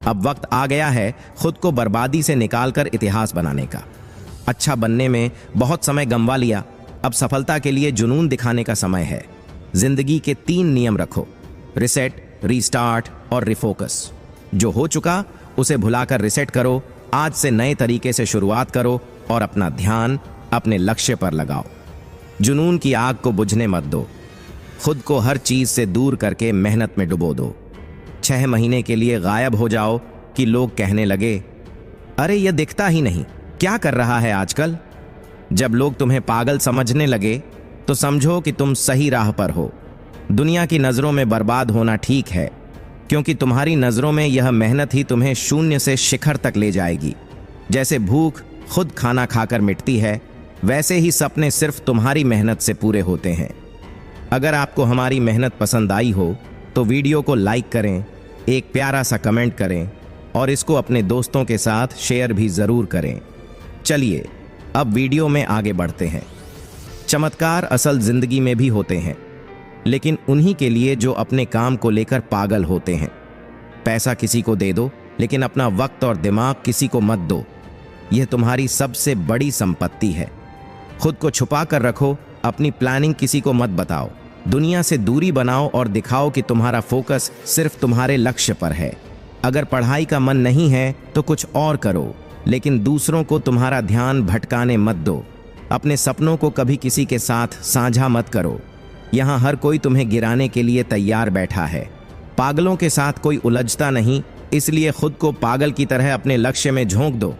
अब वक्त आ गया है खुद को बर्बादी से निकालकर इतिहास बनाने का। अच्छा बनने में बहुत समय गंवा लिया, अब सफलता के लिए जुनून दिखाने का समय है। जिंदगी के 3 नियम रखो: रिसेट, रीस्टार्ट और रिफोकस। जो हो चुका उसे भुलाकर रिसेट करो, आज से नए तरीके से शुरुआत करो और अपना ध्यान अपने लक्ष्य पर लगाओ। जुनून की आग को बुझने मत दो, खुद को हर चीज से दूर करके मेहनत में डुबो दो। 6 महीने के लिए गायब हो जाओ कि लोग कहने लगे, अरे यह दिखता ही नहीं, क्या कर रहा है आजकल। जब लोग तुम्हें पागल समझने लगे तो समझो कि तुम सही राह पर हो। दुनिया की नज़रों में बर्बाद होना ठीक है, क्योंकि तुम्हारी नज़रों में यह मेहनत ही तुम्हें शून्य से शिखर तक ले जाएगी। जैसे भूख खुद खाना खाकर मिटती है, वैसे ही सपने सिर्फ तुम्हारी मेहनत से पूरे होते हैं। अगर आपको हमारी मेहनत पसंद आई हो तो वीडियो को लाइक करें, एक प्यारा सा कमेंट करें और इसको अपने दोस्तों के साथ शेयर भी ज़रूर करें। चलिए अब वीडियो में आगे बढ़ते हैं। चमत्कार असल ज़िंदगी में भी होते हैं, लेकिन उन्हीं के लिए जो अपने काम को लेकर पागल होते हैं। पैसा किसी को दे दो, लेकिन अपना वक्त और दिमाग किसी को मत दो। यह तुम्हारी सबसे बड़ी संपत्ति है। खुद को छुपा कर रखो, अपनी प्लानिंग किसी को मत बताओ। दुनिया से दूरी बनाओ और दिखाओ कि तुम्हारा फोकस सिर्फ तुम्हारे लक्ष्य पर है। अगर पढ़ाई का मन नहीं है तो कुछ और करो, लेकिन दूसरों को तुम्हारा ध्यान भटकाने मत दो। अपने सपनों को कभी किसी के साथ साझा मत करो। यहाँ हर कोई तुम्हें गिराने के लिए तैयार बैठा है। पागलों के साथ कोई उलझता नहीं, इसलिए खुद को पागल की तरह अपने लक्ष्य में झोंक दो।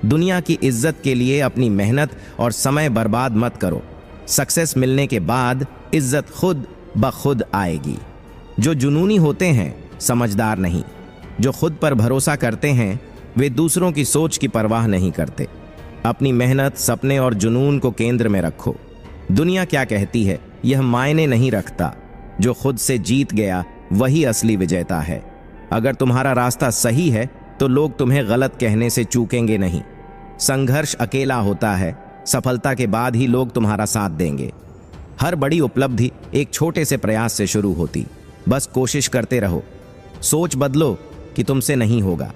दुनिया की इज्जत के लिए अपनी मेहनत और समय बर्बाद मत करो। सक्सेस मिलने के बाद इज्जत खुद ब खुद आएगी। जो जुनूनी होते हैं समझदार नहीं, जो खुद पर भरोसा करते हैं वे दूसरों की सोच की परवाह नहीं करते। अपनी मेहनत, सपने और जुनून को केंद्र में रखो। दुनिया क्या कहती है यह मायने नहीं रखता, जो खुद से जीत गया वही असली विजेता है। अगर तुम्हारा रास्ता सही है तो लोग तुम्हें गलत कहने से चूकेंगे नहीं। संघर्ष अकेला होता है, सफलता के बाद ही लोग तुम्हारा साथ देंगे। हर बड़ी उपलब्धि एक छोटे से प्रयास से शुरू होती। बस कोशिश करते रहो। सोच बदलो कि तुमसे नहीं होगा,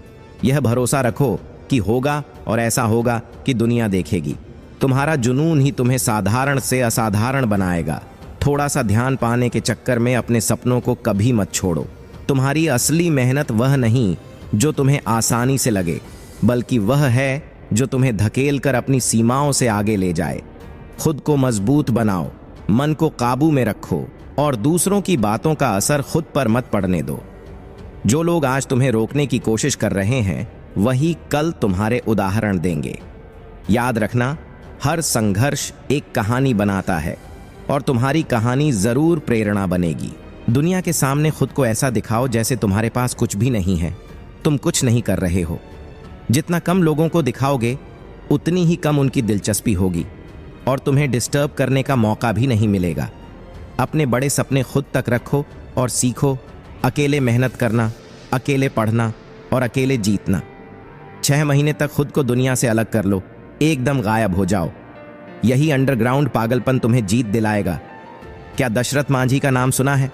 यह भरोसा रखो कि होगा, और ऐसा होगा कि दुनिया देखेगी। तुम्हारा जुनून ही तुम्हें साधारण से असाधारण बनाएगा। थोड़ा सा ध्यान पाने के चक्कर में अपने सपनों को कभी मत छोड़ो। तुम्हारी असली मेहनत वह नहीं जो तुम्हें आसानी से लगे, बल्कि वह है जो तुम्हें धकेल कर अपनी सीमाओं से आगे ले जाए। खुद को मजबूत बनाओ, मन को काबू में रखो और दूसरों की बातों का असर खुद पर मत पड़ने दो। जो लोग आज तुम्हें रोकने की कोशिश कर रहे हैं वही कल तुम्हारे उदाहरण देंगे। याद रखना, हर संघर्ष एक कहानी बनाता है और तुम्हारी कहानी जरूर प्रेरणा बनेगी। दुनिया के सामने खुद को ऐसा दिखाओ जैसे तुम्हारे पास कुछ भी नहीं है, तुम कुछ नहीं कर रहे हो। जितना कम लोगों को दिखाओगे उतनी ही कम उनकी दिलचस्पी होगी और तुम्हें डिस्टर्ब करने का मौका भी नहीं मिलेगा। अपने बड़े सपने खुद तक रखो और सीखो अकेले मेहनत करना, अकेले पढ़ना और अकेले जीतना। 6 महीने तक खुद को दुनिया से अलग कर लो, एकदम गायब हो जाओ। यही अंडरग्राउंड पागलपन तुम्हें जीत दिलाएगा। क्या दशरथ मांझी का नाम सुना है?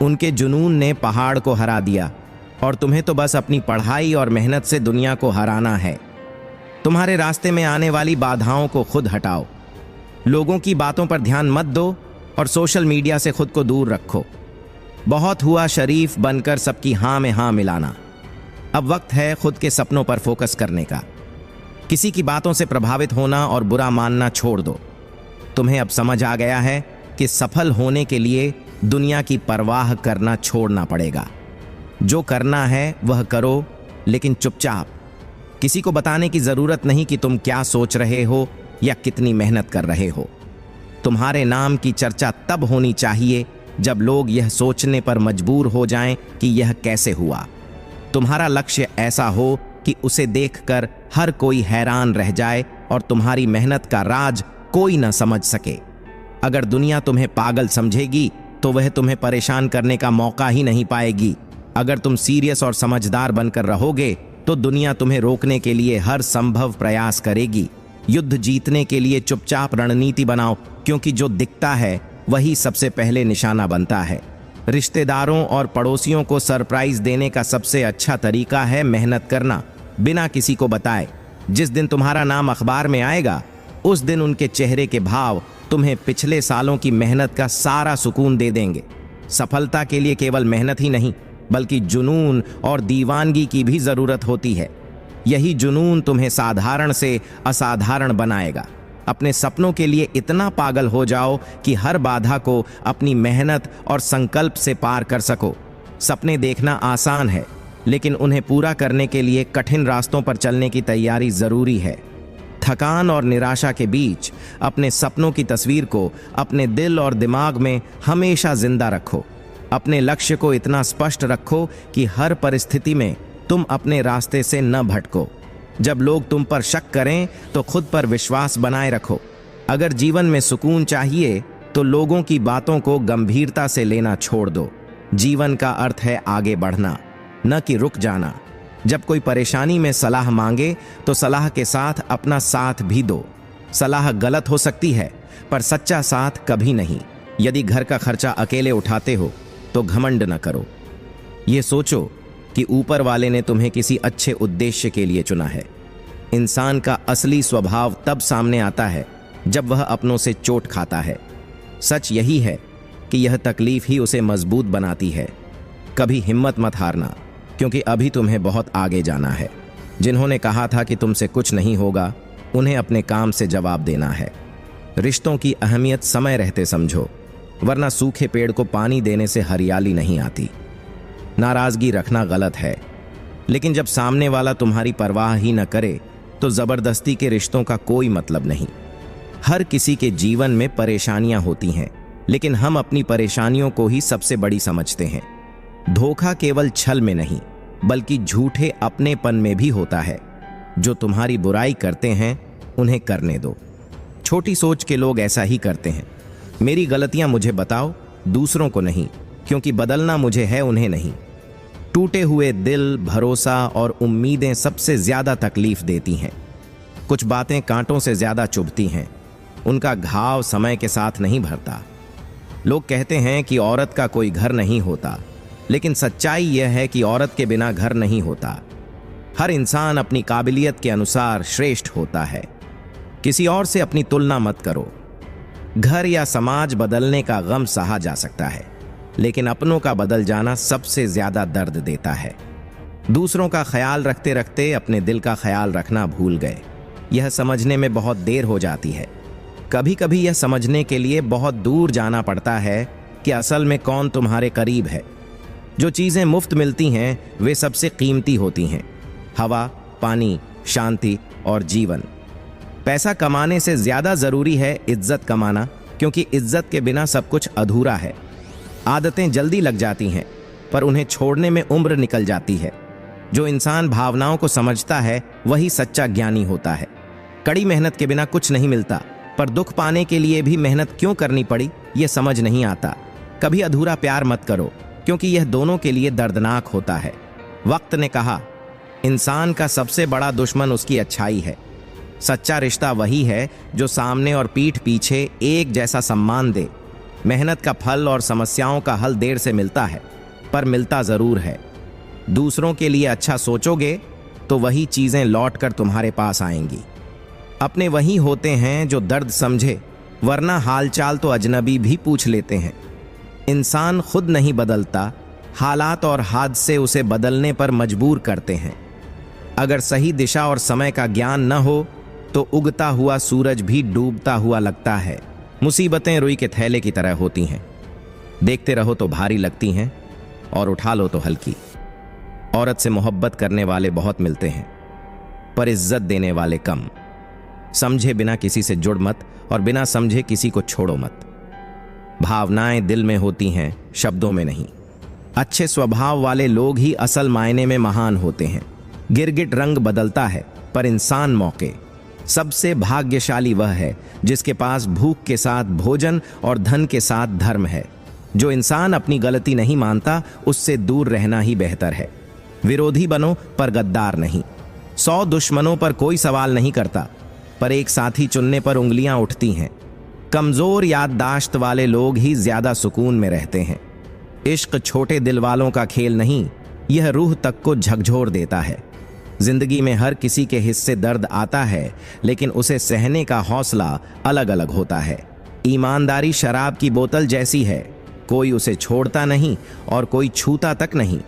उनके जुनून ने पहाड़ को हरा दिया और तुम्हें तो बस अपनी पढ़ाई और मेहनत से दुनिया को हराना है। तुम्हारे रास्ते में आने वाली बाधाओं को खुद हटाओ। लोगों की बातों पर ध्यान मत दो और सोशल मीडिया से खुद को दूर रखो। बहुत हुआ शरीफ बनकर सबकी हाँ में हाँ मिलाना। अब वक्त है खुद के सपनों पर फोकस करने का। किसी की बातों से प्रभावित होना और बुरा मानना छोड़ दो। तुम्हें अब समझ आ गया है कि सफल होने के लिए दुनिया की परवाह करना छोड़ना पड़ेगा। जो करना है वह करो, लेकिन चुपचाप। किसी को बताने की जरूरत नहीं कि तुम क्या सोच रहे हो या कितनी मेहनत कर रहे हो। तुम्हारे नाम की चर्चा तब होनी चाहिए जब लोग यह सोचने पर मजबूर हो जाएं कि यह कैसे हुआ। तुम्हारा लक्ष्य ऐसा हो कि उसे देखकर हर कोई हैरान रह जाए और तुम्हारी मेहनत का राज कोई न समझ सके। अगर दुनिया तुम्हें पागल समझेगी तो वह तुम्हें परेशान करने का मौका ही नहीं पाएगी। अगर तुम सीरियस और समझदार बनकर रहोगे तो दुनिया तुम्हें रोकने के लिए हर संभव प्रयास करेगी। युद्ध जीतने के लिए चुपचाप रणनीति बनाओ, क्योंकि जो दिखता है वही सबसे पहले निशाना बनता है। रिश्तेदारों और पड़ोसियों को सरप्राइज देने का सबसे अच्छा तरीका है मेहनत करना, बिना किसी को बताए। जिस दिन तुम्हारा नाम अखबार में आएगा, उस दिन उनके चेहरे के भाव तुम्हें पिछले सालों की मेहनत का सारा सुकून दे देंगे। सफलता के लिए केवल मेहनत ही नहीं, बल्कि जुनून और दीवानगी की भी जरूरत होती है। यही जुनून तुम्हें साधारण से असाधारण बनाएगा। अपने सपनों के लिए इतना पागल हो जाओ कि हर बाधा को अपनी मेहनत और संकल्प से पार कर सको। सपने देखना आसान है, लेकिन उन्हें पूरा करने के लिए कठिन रास्तों पर चलने की तैयारी जरूरी है। थकान और निराशा के बीच अपने सपनों की तस्वीर को अपने दिल और दिमाग में हमेशा जिंदा रखो। अपने लक्ष्य को इतना स्पष्ट रखो कि हर परिस्थिति में तुम अपने रास्ते से न भटको। जब लोग तुम पर शक करें तो खुद पर विश्वास बनाए रखो। अगर जीवन में सुकून चाहिए तो लोगों की बातों को गंभीरता से लेना छोड़ दो। जीवन का अर्थ है आगे बढ़ना, न कि रुक जाना। जब कोई परेशानी में सलाह मांगे तो सलाह के साथ अपना साथ भी दो। सलाह गलत हो सकती है, पर सच्चा साथ कभी नहीं। यदि घर का खर्चा अकेले उठाते हो तो घमंड न करो। ये सोचो कि ऊपर वाले ने तुम्हें किसी अच्छे उद्देश्य के लिए चुना है। इंसान का असली स्वभाव तब सामने आता है जब वह अपनों से चोट खाता है। सच यही है कि यह तकलीफ ही उसे मजबूत बनाती है। कभी हिम्मत मत हारना, क्योंकि अभी तुम्हें बहुत आगे जाना है। जिन्होंने कहा था कि तुमसे कुछ नहीं होगा, उन्हें अपने काम से जवाब देना है। रिश्तों की अहमियत समय रहते समझो, वरना सूखे पेड़ को पानी देने से हरियाली नहीं आती। नाराजगी रखना गलत है, लेकिन जब सामने वाला तुम्हारी परवाह ही न करे तो जबरदस्ती के रिश्तों का कोई मतलब नहीं। हर किसी के जीवन में परेशानियां होती हैं, लेकिन हम अपनी परेशानियों को ही सबसे बड़ी समझते हैं। धोखा केवल छल में नहीं, बल्कि झूठे अपनेपन में भी होता है। जो तुम्हारी बुराई करते हैं उन्हें करने दो। छोटी सोच के लोग ऐसा ही करते हैं। मेरी गलतियां मुझे बताओ, दूसरों को नहीं, क्योंकि बदलना मुझे है, उन्हें नहीं। टूटे हुए दिल, भरोसा और उम्मीदें सबसे ज्यादा तकलीफ देती हैं। कुछ बातें कांटों से ज्यादा चुभती हैं। उनका घाव समय के साथ नहीं भरता। लोग कहते हैं कि औरत का कोई घर नहीं होता, लेकिन सच्चाई यह है कि औरत के बिना घर नहीं होता। हर इंसान अपनी काबिलियत के अनुसार श्रेष्ठ होता है। किसी और से अपनी तुलना मत करो। घर या समाज बदलने का गम सहा जा सकता है, लेकिन अपनों का बदल जाना सबसे ज्यादा दर्द देता है। दूसरों का ख्याल रखते रखते अपने दिल का ख्याल रखना भूल गए। यह समझने में बहुत देर हो जाती है। कभी कभी यह समझने के लिए बहुत दूर जाना पड़ता है कि असल में कौन तुम्हारे करीब है। जो चीजें मुफ्त मिलती हैं वे सबसे कीमती होती हैं। हवा, पानी, शांति और जीवन। पैसा कमाने से ज्यादा जरूरी है इज्जत कमाना, क्योंकि इज्जत के बिना सब कुछ अधूरा है। आदतें जल्दी लग जाती हैं, पर उन्हें छोड़ने में उम्र निकल जाती है। जो इंसान भावनाओं को समझता है वही सच्चा ज्ञानी होता है। कड़ी मेहनत के बिना कुछ नहीं मिलता, पर दुख पाने के लिए भी मेहनत क्यों करनी पड़ी ये समझ नहीं आता। कभी अधूरा प्यार मत करो, क्योंकि यह दोनों के लिए दर्दनाक होता है। वक्त ने कहा, इंसान का सबसे बड़ा दुश्मन उसकी अच्छाई है। सच्चा रिश्ता वही है जो सामने और पीठ पीछे एक जैसा सम्मान दे। मेहनत का फल और समस्याओं का हल देर से मिलता है, पर मिलता जरूर है। दूसरों के लिए अच्छा सोचोगे तो वही चीजें लौटकर तुम्हारे पास आएंगी। अपने वही होते हैं जो दर्द समझे, वरना हालचाल तो अजनबी भी पूछ लेते हैं। इंसान खुद नहीं बदलता, हालात और हादसे उसे बदलने पर मजबूर करते हैं। अगर सही दिशा और समय का ज्ञान न हो तो उगता हुआ सूरज भी डूबता हुआ लगता है। मुसीबतें रुई के थैले की तरह होती हैं। देखते रहो तो भारी लगती हैं और उठा लो तो हल्की। औरत से मोहब्बत करने वाले बहुत मिलते हैं, पर इज्जत देने वाले कम। समझे बिना किसी से जुड़ मत, और बिना समझे किसी को छोड़ो मत। भावनाएं दिल में होती हैं, शब्दों में नहीं। अच्छे स्वभाव वाले लोग ही असल मायने में महान होते हैं। गिरगिट रंग बदलता है, पर इंसान मौके। सबसे भाग्यशाली वह है जिसके पास भूख के साथ भोजन और धन के साथ धर्म है। जो इंसान अपनी गलती नहीं मानता, उससे दूर रहना ही बेहतर है। विरोधी बनो पर गद्दार नहीं। 100 दुश्मनों पर कोई सवाल नहीं करता, पर एक साथी चुनने पर उंगलियां उठती हैं। कमजोर याददाश्त वाले लोग ही ज्यादा सुकून में रहते हैं। इश्क छोटे दिल वालों का खेल नहीं, यह रूह तक को झकझोर देता है। जिंदगी में हर किसी के हिस्से दर्द आता है, लेकिन उसे सहने का हौसला अलग अलग होता है। ईमानदारी शराब की बोतल जैसी है, कोई उसे छोड़ता नहीं और कोई छूता तक नहीं।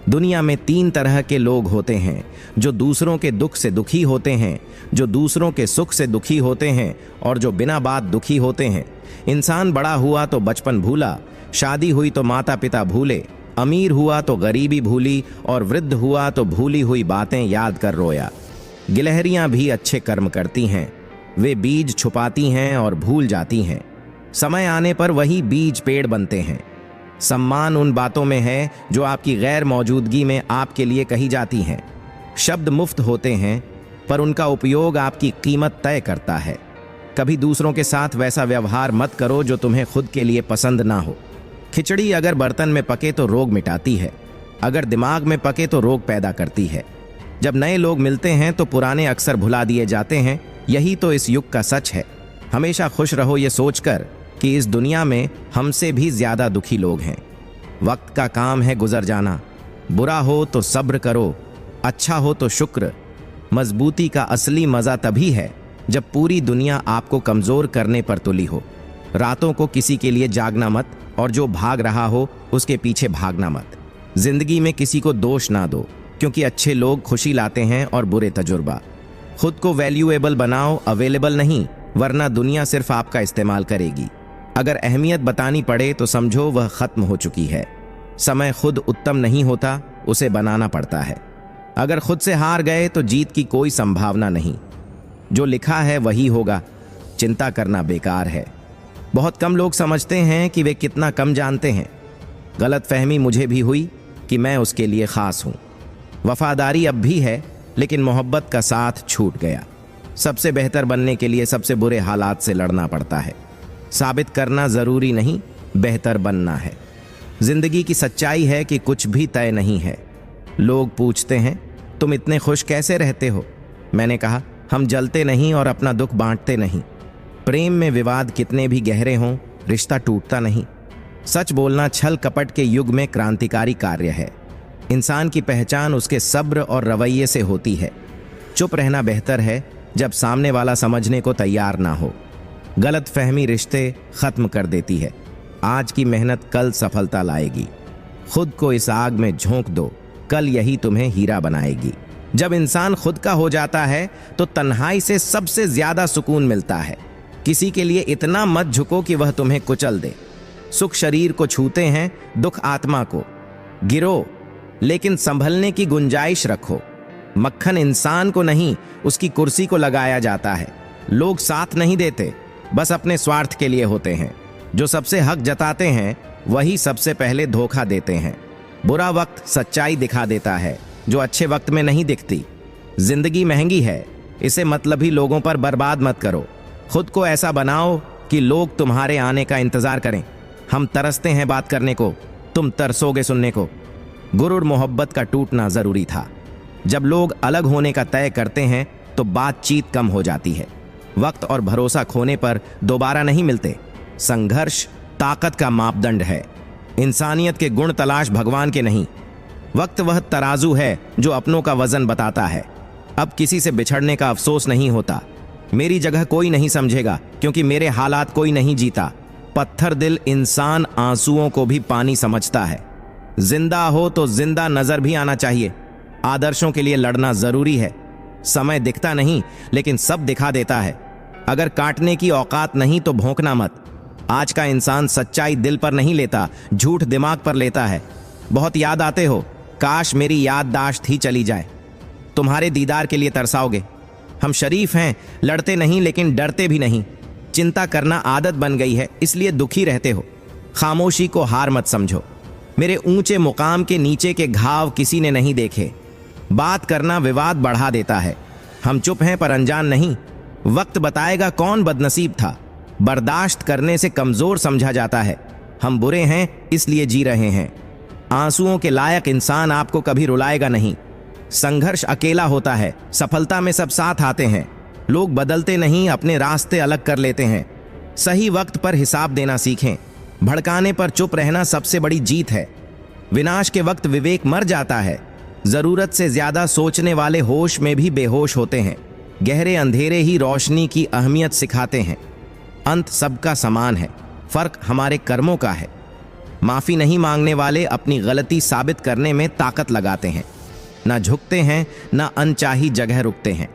दुनिया में 3 तरह के लोग होते हैं, जो दूसरों के दुख से दुखी होते हैं, जो दूसरों के सुख से दुखी होते हैं और जो बिना बात दुखी होते हैं। इंसान बड़ा हुआ तो बचपन भूला, शादी हुई तो माता पिता भूले, अमीर हुआ तो गरीबी भूली और वृद्ध हुआ तो भूली हुई बातें याद कर रोया। गिलहरियां भी अच्छे कर्म करती हैं, वे बीज छुपाती हैं और भूल जाती हैं। समय आने पर वही बीज पेड़ बनते हैं। सम्मान उन बातों में है जो आपकी गैर मौजूदगी में आपके लिए कही जाती हैं। शब्द मुफ्त होते हैं, पर उनका उपयोग आपकी कीमत तय करता है। कभी दूसरों के साथ वैसा व्यवहार मत करो जो तुम्हें खुद के लिए पसंद ना हो। खिचड़ी अगर बर्तन में पके तो रोग मिटाती है, अगर दिमाग में पके तो रोग पैदा करती है। जब नए लोग मिलते हैं तो पुराने अक्सर भुला दिए जाते हैं। यही तो इस युग का सच है। हमेशा खुश रहो ये सोचकर कि इस दुनिया में हमसे भी ज्यादा दुखी लोग हैं। वक्त का काम है गुजर जाना। बुरा हो तो सब्र करो, अच्छा हो तो शुक्र। मजबूती का असली मजा तभी है जब पूरी दुनिया आपको कमजोर करने पर तुली हो। रातों को किसी के लिए जागना मत, और जो भाग रहा हो उसके पीछे भागना मत। जिंदगी में किसी को दोष ना दो, क्योंकि अच्छे लोग खुशी लाते हैं और बुरे तजुर्बा। खुद को वैल्यूएबल बनाओ, अवेलेबल नहीं, वरना दुनिया सिर्फ आपका इस्तेमाल करेगी। अगर अहमियत बतानी पड़े तो समझो वह खत्म हो चुकी है। समय खुद उत्तम नहीं होता, उसे बनाना पड़ता है। अगर खुद से हार गए तो जीत की कोई संभावना नहीं। जो लिखा है वही होगा, चिंता करना बेकार है। बहुत कम लोग समझते हैं कि वे कितना कम जानते हैं। गलतफहमी मुझे भी हुई कि मैं उसके लिए खास हूं। वफादारी अब भी है, लेकिन मोहब्बत का साथ छूट गया। सबसे बेहतर बनने के लिए सबसे बुरे हालात से लड़ना पड़ता है। साबित करना जरूरी नहीं, बेहतर बनना है। जिंदगी की सच्चाई है कि कुछ भी तय नहीं है। लोग पूछते हैं तुम इतने खुश कैसे रहते हो? मैंने कहा हम जलते नहीं और अपना दुख बांटते नहीं। प्रेम में विवाद कितने भी गहरे हों, रिश्ता टूटता नहीं। सच बोलना छल कपट के युग में क्रांतिकारी कार्य है। इंसान की पहचान उसके सब्र और रवैये से होती है। चुप रहना बेहतर है जब सामने वाला समझने को तैयार ना हो। गलत फहमी रिश्ते खत्म कर देती है। आज की मेहनत कल सफलता लाएगी। खुद को इस आग में झोंक दो, कल यही तुम्हें हीरा बनाएगी। जब इंसान खुद का हो जाता है तो तन्हाई से सबसे ज्यादा सुकून मिलता है। किसी के लिए इतना मत झुको कि वह तुम्हें कुचल दे। सुख शरीर को छूते हैं, दुख आत्मा को। गिरो, लेकिन संभलने की गुंजाइश रखो। मक्खन इंसान को नहीं, उसकी कुर्सी को लगाया जाता है। लोग साथ नहीं देते, बस अपने स्वार्थ के लिए होते हैं। जो सबसे हक जताते हैं वही सबसे पहले धोखा देते हैं। बुरा वक्त सच्चाई दिखा देता है जो अच्छे वक्त में नहीं दिखती। जिंदगी महंगी है, इसे मतलबी लोगों पर बर्बाद मत करो। खुद को ऐसा बनाओ कि लोग तुम्हारे आने का इंतजार करें। हम तरसते हैं बात करने को, तुम तरसोगे सुनने को। गुरूर मोहब्बत का टूटना जरूरी था। जब लोग अलग होने का तय करते हैं तो बातचीत कम हो जाती है। वक्त और भरोसा खोने पर दोबारा नहीं मिलते। संघर्ष ताकत का मापदंड है। इंसानियत के गुण तलाश भगवान के नहीं। वक्त वह तराजू है जो अपनों का वजन बताता है। अब किसी से बिछड़ने का अफसोस नहीं होता। मेरी जगह कोई नहीं समझेगा, क्योंकि मेरे हालात कोई नहीं जीता। पत्थर दिल इंसान आंसुओं को भी पानी समझता है। जिंदा हो तो जिंदा नजर भी आना चाहिए। आदर्शों के लिए लड़ना जरूरी है। समय दिखता नहीं, लेकिन सब दिखा देता है। अगर काटने की औकात नहीं तो भौंकना मत। आज का इंसान सच्चाई दिल पर नहीं लेता, झूठ दिमाग पर लेता है। बहुत याद आते हो, काश मेरी याददाश्त ही चली जाए। तुम्हारे दीदार के लिए तरसाओगे। हम शरीफ हैं, लड़ते नहीं लेकिन डरते भी नहीं। चिंता करना आदत बन गई है, इसलिए दुखी रहते हो। खामोशी को हार मत समझो। मेरे ऊंचे मुकाम के नीचे के घाव किसी ने नहीं देखे। बात करना विवाद बढ़ा देता है। हम चुप हैं पर अनजान नहीं। वक्त बताएगा कौन बदनसीब था। बर्दाश्त करने से कमजोर समझा जाता है। हम बुरे हैं इसलिए जी रहे हैं। आंसुओं के लायक इंसान आपको कभी रुलाएगा नहीं। संघर्ष अकेला होता है, सफलता में सब साथ आते हैं। लोग बदलते नहीं, अपने रास्ते अलग कर लेते हैं। सही वक्त पर हिसाब देना सीखें। भड़काने पर चुप रहना सबसे बड़ी जीत है। विनाश के वक्त विवेक मर जाता है। जरूरत से ज्यादा सोचने वाले होश में भी बेहोश होते हैं। गहरे अंधेरे ही रोशनी की अहमियत सिखाते हैं। अंत सबका समान है, फर्क हमारे कर्मों का है। माफी नहीं मांगने वाले अपनी गलती साबित करने में ताकत लगाते हैं। ना झुकते हैं, ना अनचाही जगह रुकते हैं।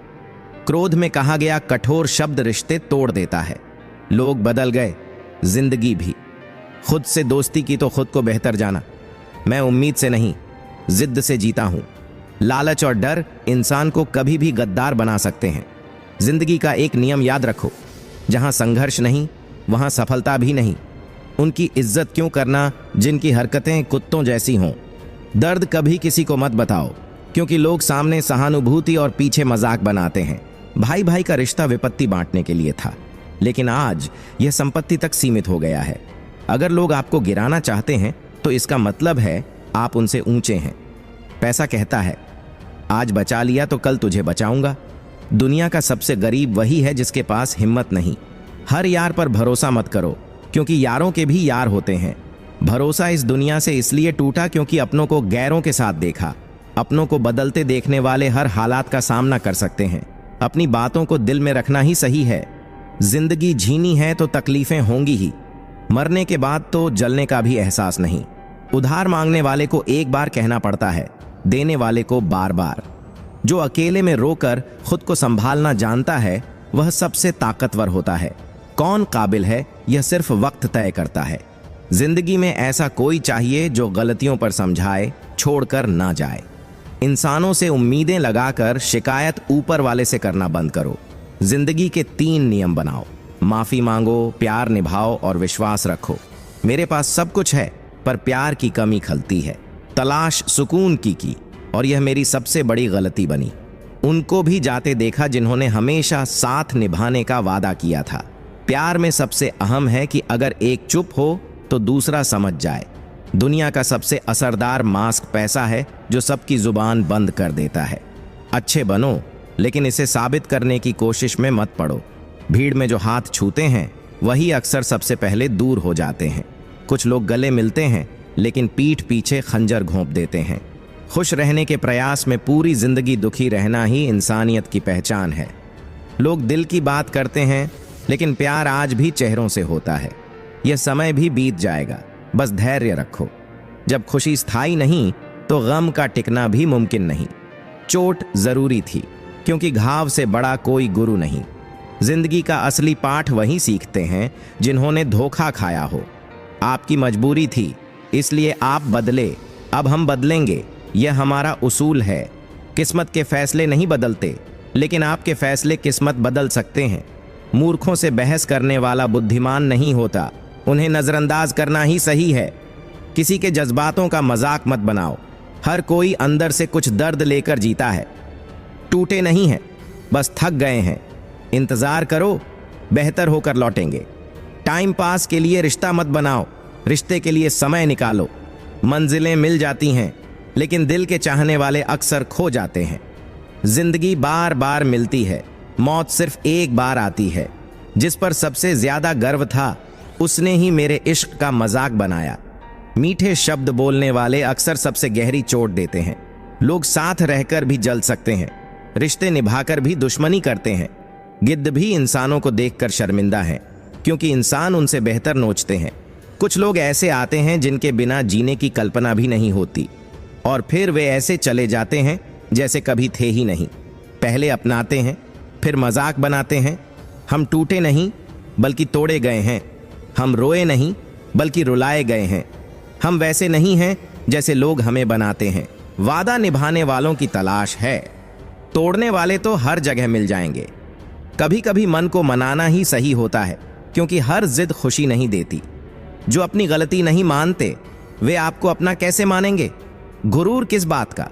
क्रोध में कहा गया कठोर शब्द रिश्ते तोड़ देता है। लोग बदल गए, जिंदगी भी। खुद से दोस्ती की तो खुद को बेहतर जाना। मैं उम्मीद से नहीं, जिद से जीता हूं। लालच और डर इंसान को कभी भी गद्दार बना सकते हैं। जिंदगी का एक नियम याद रखो, जहां संघर्ष नहीं वहां सफलता भी नहीं। उनकी इज्जत क्यों करना जिनकी हरकतें कुत्तों जैसी हों। दर्द कभी किसी को मत बताओ, क्योंकि लोग सामने सहानुभूति और पीछे मजाक बनाते हैं। भाई भाई का रिश्ता विपत्ति बांटने के लिए था, लेकिन आज यह संपत्ति तक सीमित हो गया है। अगर लोग आपको गिराना चाहते हैं तो इसका मतलब है आप उनसे ऊंचे हैं। पैसा कहता है, आज बचा लिया तो कल तुझे बचाऊंगा। दुनिया का सबसे गरीब वही है जिसके पास हिम्मत नहीं। हर यार पर भरोसा मत करो, क्योंकि यारों के भी यार होते हैं। भरोसा इस दुनिया से इसलिए टूटा क्योंकि अपनों को गैरों के साथ देखा। अपनों को बदलते देखने वाले हर हालात का सामना कर सकते हैं। अपनी बातों को दिल में रखना ही सही है। जिंदगी झीनी है तो तकलीफें होंगी ही। मरने के बाद तो जलने का भी एहसास नहीं। उधार मांगने वाले को एक बार कहना पड़ता है, देने वाले को बार बार। जो अकेले में रोकर खुद को संभालना जानता है वह सबसे ताकतवर होता है। कौन काबिल है यह सिर्फ वक्त तय करता है। जिंदगी में ऐसा कोई चाहिए जो गलतियों पर समझाए, छोड़कर ना जाए। इंसानों से उम्मीदें लगाकर शिकायत ऊपर वाले से करना बंद करो। जिंदगी के 3 नियम बनाओ, माफी मांगो, प्यार निभाओ और विश्वास रखो। मेरे पास सब कुछ है पर प्यार की कमी खलती है। तलाश सुकून की और यह मेरी सबसे बड़ी गलती बनी। उनको भी जाते देखा जिन्होंने हमेशा साथ निभाने का वादा किया था। प्यार में सबसे अहम है कि अगर एक चुप हो तो दूसरा समझ जाए। दुनिया का सबसे असरदार मास्क पैसा है जो सबकी जुबान बंद कर देता है। अच्छे बनो, लेकिन इसे साबित करने की कोशिश में मत पड़ो। भीड़ में जो हाथ छूते हैं वही अक्सर सबसे पहले दूर हो जाते हैं। कुछ लोग गले मिलते हैं लेकिन पीठ पीछे खंजर घोंप देते हैं। खुश रहने के प्रयास में पूरी जिंदगी दुखी रहना ही इंसानियत की पहचान है। लोग दिल की बात करते हैं लेकिन प्यार आज भी चेहरों से होता है। यह समय भी बीत जाएगा, बस धैर्य रखो। जब खुशी स्थायी नहीं तो गम का टिकना भी मुमकिन नहीं। चोट जरूरी थी क्योंकि घाव से बड़ा कोई गुरु नहीं। जिंदगी का असली पाठ वही सीखते हैं जिन्होंने धोखा खाया हो। आपकी मजबूरी थी इसलिए आप बदले, अब हम बदलेंगे, यह हमारा उसूल है। किस्मत के फैसले नहीं बदलते, लेकिन आपके फैसले किस्मत बदल सकते हैं। मूर्खों से बहस करने वाला बुद्धिमान नहीं होता, उन्हें नजरअंदाज करना ही सही है। किसी के जज्बातों का मजाक मत बनाओ। हर कोई अंदर से कुछ दर्द लेकर जीता है। टूटे नहीं हैं, बस थक गए हैं। इंतजार करो, बेहतर होकर लौटेंगे। टाइम पास के लिए रिश्ता मत बनाओ, रिश्ते के लिए समय निकालो। मंजिलें मिल जाती हैं लेकिन दिल के चाहने वाले अक्सर खो जाते हैं। जिंदगी बार बार मिलती है, मौत सिर्फ एक बार आती है। जिस पर सबसे ज्यादा गर्व था उसने ही मेरे इश्क का मजाक बनाया। मीठे शब्द बोलने वाले अक्सर सबसे गहरी चोट देते हैं। लोग साथ रहकर भी जल सकते हैं, रिश्ते निभाकर भी दुश्मनी करते हैं। गिद्ध भी इंसानों को देखकर शर्मिंदा है क्योंकि इंसान उनसे बेहतर नोचते हैं। कुछ लोग ऐसे आते हैं जिनके बिना जीने की कल्पना भी नहीं होती, और फिर वे ऐसे चले जाते हैं जैसे कभी थे ही नहीं। पहले अपनाते हैं, फिर मजाक बनाते हैं। हम टूटे नहीं बल्कि तोड़े गए हैं। हम रोए नहीं बल्कि रुलाए गए हैं। हम वैसे नहीं हैं जैसे लोग हमें बनाते हैं। वादा निभाने वालों की तलाश है, तोड़ने वाले तो हर जगह मिल जाएंगे। कभी कभी मन को मनाना ही सही होता है, क्योंकि हर जिद खुशी नहीं देती। जो अपनी गलती नहीं मानते वे आपको अपना कैसे मानेंगे? गुरूर किस बात का?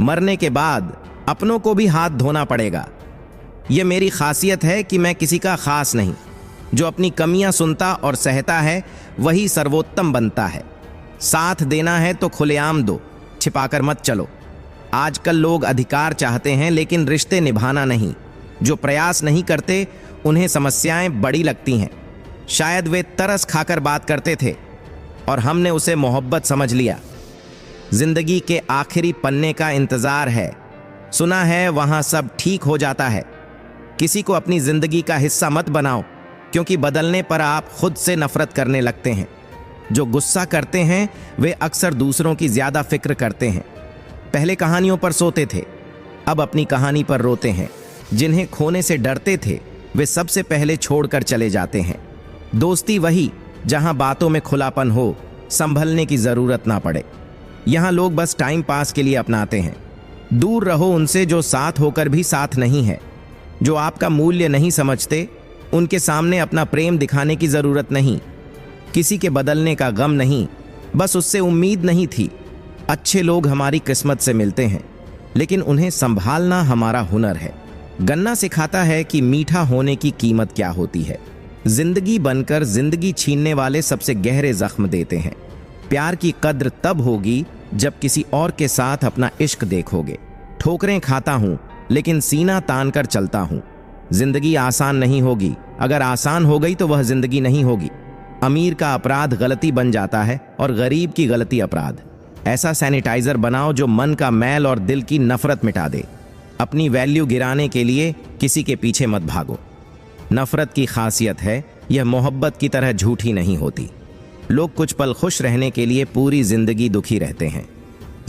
मरने के बाद अपनों को भी हाथ धोना पड़ेगा। यह मेरी खासियत है कि मैं किसी का खास नहीं। जो अपनी कमियां सुनता और सहता है वही सर्वोत्तम बनता है। साथ देना है तो खुलेआम दो, छिपाकर मत चलो। आजकल लोग अधिकार चाहते हैं लेकिन रिश्ते निभाना नहीं। जो प्रयास नहीं करते उन्हें समस्याएं बड़ी लगती हैं। शायद वे तरस खाकर बात करते थे और हमने उसे मोहब्बत समझ लिया। जिंदगी के आखिरी पन्ने का इंतजार है, सुना है वहां सब ठीक हो जाता है। किसी को अपनी जिंदगी का हिस्सा मत बनाओ, क्योंकि बदलने पर आप खुद से नफरत करने लगते हैं। जो गुस्सा करते हैं वे अक्सर दूसरों की ज्यादा फिक्र करते हैं। पहले कहानियों पर सोते थे, अब अपनी कहानी पर रोते हैं। जिन्हें खोने से डरते थे वे सबसे पहले छोड़कर चले जाते हैं। दोस्ती वही जहां बातों में खुलापन हो, संभलने की जरूरत ना पड़े। यहां लोग बस टाइम पास के लिए अपनाते हैं। दूर रहो उनसे जो साथ होकर भी साथ नहीं है। जो आपका मूल्य नहीं समझते, उनके सामने अपना प्रेम दिखाने की जरूरत नहीं। किसी के बदलने का गम नहीं, बस उससे उम्मीद नहीं थी। अच्छे लोग हमारी किस्मत से मिलते हैं, लेकिन उन्हें संभालना हमारा हुनर है। गन्ना सिखाता है कि मीठा होने की कीमत क्या होती है। जिंदगी बनकर जिंदगी छीनने वाले सबसे गहरे जख्म देते हैं। प्यार की कद्र तब होगी जब किसी और के साथ अपना इश्क देखोगे। ठोकरें खाता हूं लेकिन सीना तान कर चलता हूं। जिंदगी आसान नहीं होगी, अगर आसान हो गई तो वह जिंदगी नहीं होगी। अमीर का अपराध गलती बन जाता है और गरीब की गलती अपराध। ऐसा सैनिटाइजर बनाओ जो मन का मैल और दिल की नफरत मिटा दे। अपनी वैल्यू गिराने के लिए किसी के पीछे मत भागो। नफरत की खासियत है यह मोहब्बत की तरह झूठी नहीं होती। लोग कुछ पल खुश रहने के लिए पूरी जिंदगी दुखी रहते हैं।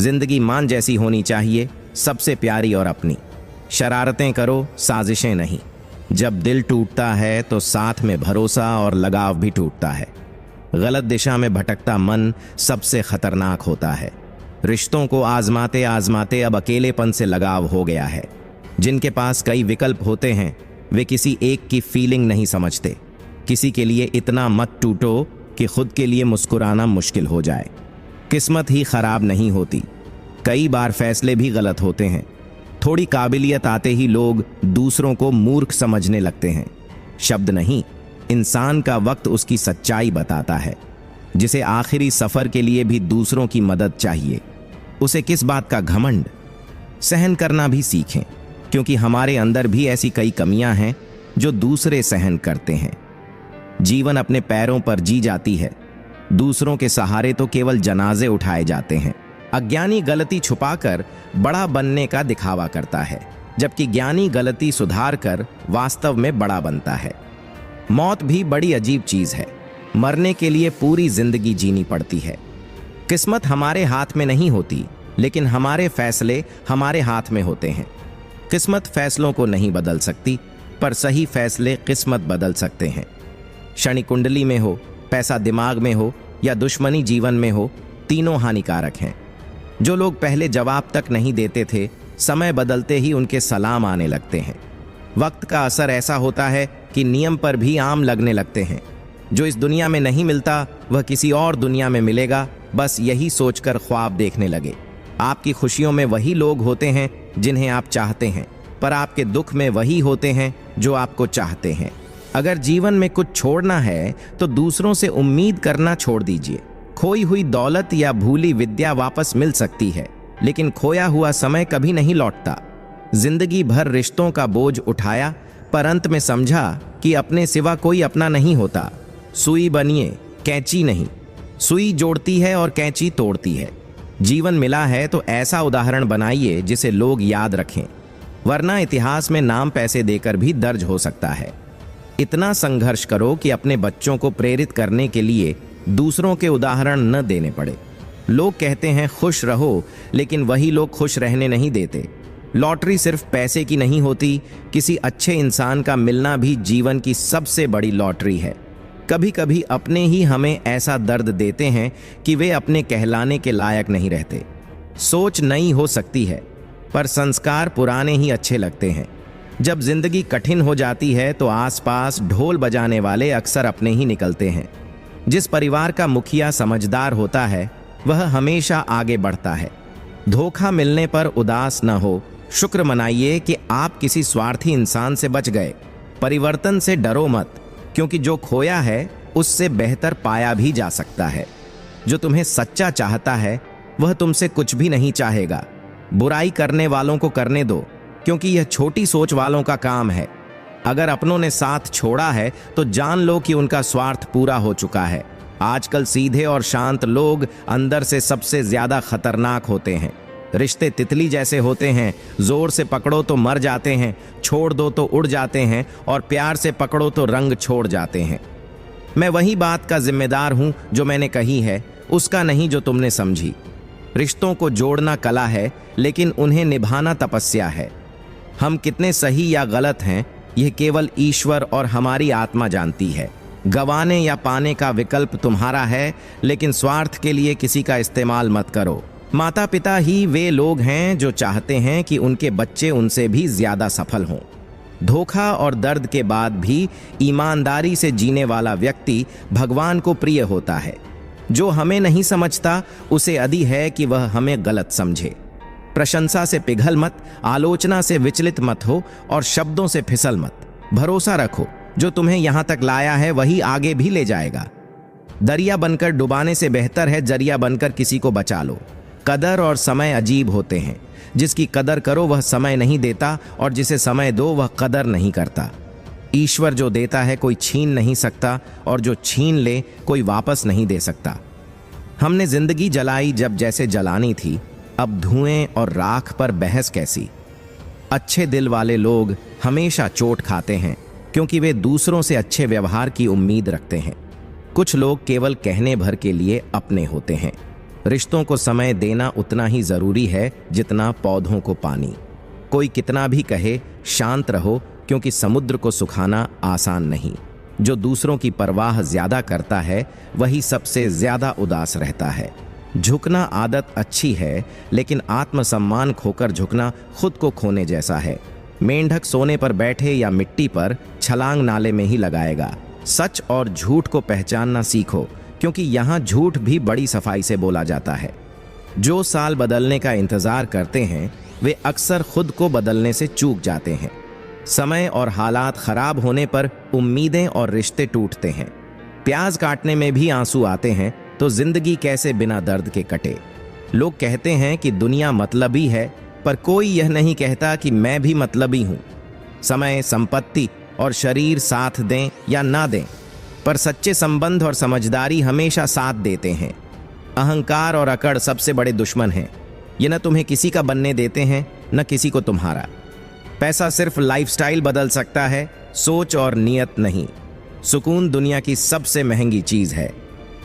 जिंदगी मान जैसी होनी चाहिए, सबसे प्यारी और अपनी। शरारतें करो, साजिशें नहीं। जब दिल टूटता है तो साथ में भरोसा और लगाव भी टूटता है। गलत दिशा में भटकता मन सबसे खतरनाक होता है। रिश्तों को आजमाते आजमाते अब अकेलेपन से लगाव हो गया है। जिनके पास कई विकल्प होते हैं वे किसी एक की फीलिंग नहीं समझते। किसी के लिए इतना मत टूटो कि खुद के लिए मुस्कुराना मुश्किल हो जाए। किस्मत ही खराब नहीं होती, कई बार फैसले भी गलत होते हैं। थोड़ी काबिलियत आते ही लोग दूसरों को मूर्ख समझने लगते हैं। शब्द नहीं, इंसान का वक्त उसकी सच्चाई बताता है। जिसे आखिरी सफर के लिए भी दूसरों की मदद चाहिए, उसे किस बात का घमंड। सहन करना भी सीखें, क्योंकि हमारे अंदर भी ऐसी कई कमियां हैं जो दूसरे सहन करते हैं। जीवन अपने पैरों पर जी जाती है, दूसरों के सहारे तो केवल जनाजे उठाए जाते हैं। अज्ञानी गलती छुपाकर बड़ा बनने का दिखावा करता है, जबकि ज्ञानी गलती सुधार कर वास्तव में बड़ा बनता है। मौत भी बड़ी अजीब चीज है। मरने के लिए पूरी जिंदगी जीनी पड़ती है। किस्मत हमारे हाथ में नहीं होती, लेकिन हमारे फैसले हमारे हाथ में होते हैं। किस्मत फैसलों को नहीं बदल सकती, पर सही फैसले किस्मत बदल सकते हैं। शनि कुंडली में हो, पैसा दिमाग में हो या दुश्मनी जीवन में हो, तीनों हानिकारक हैं। जो लोग पहले जवाब तक नहीं देते थे, समय बदलते ही उनके सलाम आने लगते हैं। वक्त का असर ऐसा होता है कि नियम पर भी आम लगने लगते हैं। जो इस दुनिया में नहीं मिलता वह किसी और दुनिया में मिलेगा, बस यही सोचकर ख्वाब देखने लगे। आपकी खुशियों में वही लोग होते हैं जिन्हें आप चाहते हैं, पर आपके दुख में वही होते हैं जो आपको चाहते हैं। अगर जीवन में कुछ छोड़ना है तो दूसरों से उम्मीद करना छोड़ दीजिए। खोई हुई दौलत या भूली विद्या वापस मिल सकती है, लेकिन खोया हुआ समय कभी नहीं लौटता। जिंदगी भर रिश्तों का बोझ उठाया, पर अंत में समझा कि अपने सिवा कोई अपना नहीं होता। सुई बनिए, कैंची नहीं। सुई जोड़ती है और कैंची तोड़ती है। जीवन मिला है तो ऐसा उदाहरण बनाइए जिसे लोग याद रखें, वरना इतिहास में नाम पैसे देकर भी दर्ज हो सकता है। इतना संघर्ष करो कि अपने बच्चों को प्रेरित करने के लिए दूसरों के उदाहरण न देने पड़े। लोग कहते हैं खुश रहो, लेकिन वही लोग खुश रहने नहीं देते। लॉटरी सिर्फ पैसे की नहीं होती, किसी अच्छे इंसान का मिलना भी जीवन की सबसे बड़ी लॉटरी है। कभी कभी अपने ही हमें ऐसा दर्द देते हैं कि वे अपने कहलाने के लायक नहीं रहते। सोच नई हो सकती है, पर संस्कार पुराने ही अच्छे लगते हैं। जब जिंदगी कठिन हो जाती है तो आसपास ढोल बजाने वाले अक्सर अपने ही निकलते हैं। जिस परिवार का मुखिया समझदार होता है वह हमेशा आगे बढ़ता है। धोखा मिलने पर उदास न हो, शुक्र मनाइए कि आप किसी स्वार्थी इंसान से बच गए। परिवर्तन से डरो मत, क्योंकि जो खोया है उससे बेहतर पाया भी जा सकता है। जो तुम्हें सच्चा चाहता है वह तुमसे कुछ भी नहीं चाहेगा। बुराई करने वालों को करने दो, क्योंकि यह छोटी सोच वालों का काम है। अगर अपनों ने साथ छोड़ा है तो जान लो कि उनका स्वार्थ पूरा हो चुका है। आजकल सीधे और शांत लोग अंदर से सबसे ज्यादा खतरनाक होते हैं। रिश्ते तितली जैसे होते हैं, जोर से पकड़ो तो मर जाते हैं, छोड़ दो तो उड़ जाते हैं, और प्यार से पकड़ो तो रंग छोड़ जाते हैं। मैं वही बात का जिम्मेदार हूं जो मैंने कही है, उसका नहीं जो तुमने समझी। रिश्तों को जोड़ना कला है, लेकिन उन्हें निभाना तपस्या है। हम कितने सही या गलत हैं, यह केवल ईश्वर और हमारी आत्मा जानती है। गंवाने या पाने का विकल्प तुम्हारा है, लेकिन स्वार्थ के लिए किसी का इस्तेमाल मत करो। माता पिता ही वे लोग हैं जो चाहते हैं कि उनके बच्चे उनसे भी ज्यादा सफल हों। धोखा और दर्द के बाद भी ईमानदारी से जीने वाला व्यक्ति भगवान को प्रिय होता है। जो हमें नहीं समझता उसे अदी है कि वह हमें गलत समझे। प्रशंसा से पिघल मत, आलोचना से विचलित मत हो और शब्दों से फिसल मत। भरोसा रखो, जो तुम्हें यहां तक लाया है वही आगे भी ले जाएगा। दरिया बनकर डुबाने से बेहतर है जरिया बनकर किसी को बचा लो। कदर और समय अजीब होते हैं। जिसकी कदर करो वह समय नहीं देता, और जिसे समय दो वह कदर नहीं करता। ईश्वर जो देता है कोई छीन नहीं सकता, और जो छीन ले कोई वापस नहीं दे सकता। हमने जिंदगी जलाई जब जैसे जलानी थी, अब धुएं और राख पर बहस कैसी। अच्छे दिल वाले लोग हमेशा चोट खाते हैं, क्योंकि वे दूसरों से अच्छे व्यवहार की उम्मीद रखते हैं। कुछ लोग केवल कहने भर के लिए अपने होते हैं। रिश्तों को समय देना उतना ही जरूरी है जितना पौधों को पानी। कोई कितना भी कहे शांत रहो, क्योंकि समुद्र को सुखाना आसान नहीं। जो दूसरों की परवाह ज्यादा करता है वही सबसे ज्यादा उदास रहता है। झुकना आदत अच्छी है, लेकिन आत्मसम्मान खोकर झुकना खुद को खोने जैसा है। मेंढक सोने पर बैठे या मिट्टी पर, छलांग नाले में ही लगाएगा। सच और झूठ को पहचानना सीखो, क्योंकि यहाँ झूठ भी बड़ी सफाई से बोला जाता है। जो साल बदलने का इंतजार करते हैं वे अक्सर खुद को बदलने से चूक जाते हैं। समय और हालात खराब होने पर उम्मीदें और रिश्ते टूटते हैं। प्याज काटने में भी आंसू आते हैं, तो जिंदगी कैसे बिना दर्द के कटे। लोग कहते हैं कि दुनिया मतलबी है, पर कोई यह नहीं कहता कि मैं भी मतलबी हूं। समय, संपत्ति और शरीर साथ दें या ना दें, पर सच्चे संबंध और समझदारी हमेशा साथ देते हैं। अहंकार और अकड़ सबसे बड़े दुश्मन हैं। ये न तुम्हें किसी का बनने देते हैं, न किसी को तुम्हारा। पैसा सिर्फ लाइफस्टाइल बदल सकता है, सोच और नियत नहीं। सुकून दुनिया की सबसे महंगी चीज है।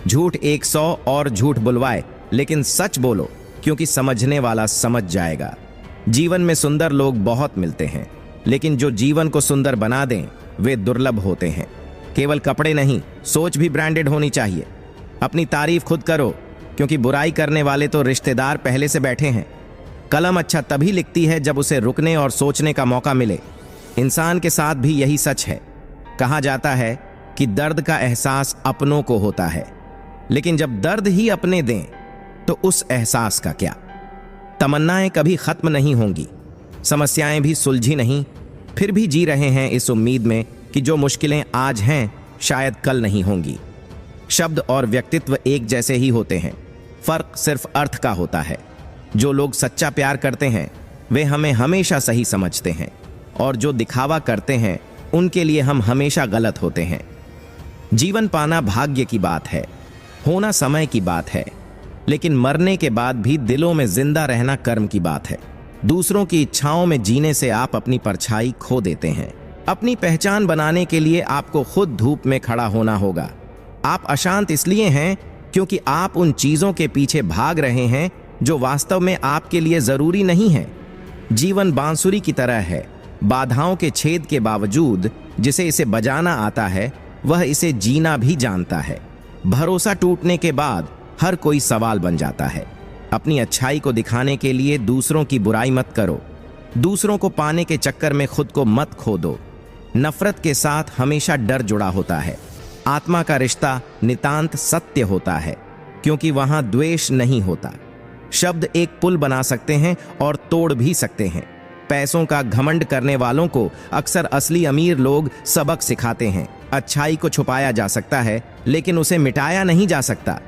झूठ 100 और झूठ बुलवाए, लेकिन सच बोलो, क्योंकि समझने वाला समझ जाएगा। जीवन में सुंदर लोग बहुत मिलते हैं, लेकिन जो जीवन को सुंदर बना दें वे दुर्लभ होते हैं। केवल कपड़े नहीं, सोच भी ब्रांडेड होनी चाहिए। अपनी तारीफ खुद करो, क्योंकि बुराई करने वाले तो रिश्तेदार पहले से बैठे हैं। कलम अच्छा तभी लिखती है जब उसे रुकने और सोचने का मौका मिले। इंसान के साथ भी यही सच है। कहा जाता है कि दर्द का एहसास अपनों को होता है, लेकिन जब दर्द ही अपने दें तो उस एहसास का क्या। तमन्नाएं कभी खत्म नहीं होंगी, समस्याएं भी सुलझी नहीं, फिर भी जी रहे हैं इस उम्मीद में कि जो मुश्किलें आज हैं शायद कल नहीं होंगी। शब्द और व्यक्तित्व एक जैसे ही होते हैं, फर्क सिर्फ अर्थ का होता है। जो लोग सच्चा प्यार करते हैं वे हमें हमेशा सही समझते हैं, और जो दिखावा करते हैं उनके लिए हम हमेशा गलत होते हैं। जीवन पाना भाग्य की बात है, होना समय की बात है, लेकिन मरने के बाद भी दिलों में जिंदा रहना कर्म की बात है। दूसरों की इच्छाओं में जीने से आप अपनी परछाई खो देते हैं। अपनी पहचान बनाने के लिए आपको खुद धूप में खड़ा होना होगा। आप अशांत इसलिए हैं क्योंकि आप उन चीजों के पीछे भाग रहे हैं जो वास्तव में आपके लिए जरूरी नहीं है। जीवन बांसुरी की तरह है, बाधाओं के छेद के बावजूद जिसे इसे बजाना आता है वह इसे जीना भी जानता है। भरोसा टूटने के बाद हर कोई सवाल बन जाता है। अपनी अच्छाई को दिखाने के लिए दूसरों की बुराई मत करो। दूसरों को पाने के चक्कर में खुद को मत खो दो। नफरत के साथ हमेशा डर जुड़ा होता है। आत्मा का रिश्ता नितांत सत्य होता है, क्योंकि वहां द्वेष नहीं होता। शब्द एक पुल बना सकते हैं और तोड़ भी सकते हैं। पैसों का घमंड करने वालों को अक्सर असली अमीर लोग सबक सिखाते हैं। अच्छाई को छुपाया जा सकता है, लेकिन उसे मिटाया नहीं जा सकता।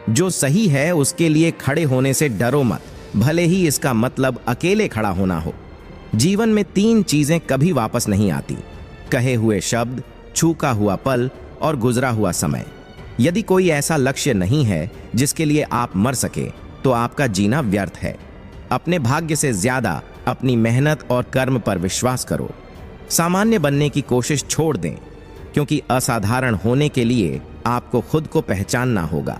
जो सही है उसके लिए खड़े होने से डरो मत, भले ही इसका मतलब अकेले खड़ा होना हो। जीवन में 3 चीजें कभी वापस नहीं आती: कहे हुए शब्द, छूका हुआ पल और गुजरा हुआ समय। यदि कोई ऐसा लक्ष्य नहीं है जिसके लिए आप मर सके, तो आपका जीना व्यर्थ है। अपने भाग्य से ज्यादा अपनी मेहनत और कर्म पर विश्वास करो। सामान्य बनने की कोशिश छोड़ दें, क्योंकि असाधारण होने के लिए आपको खुद को पहचानना होगा।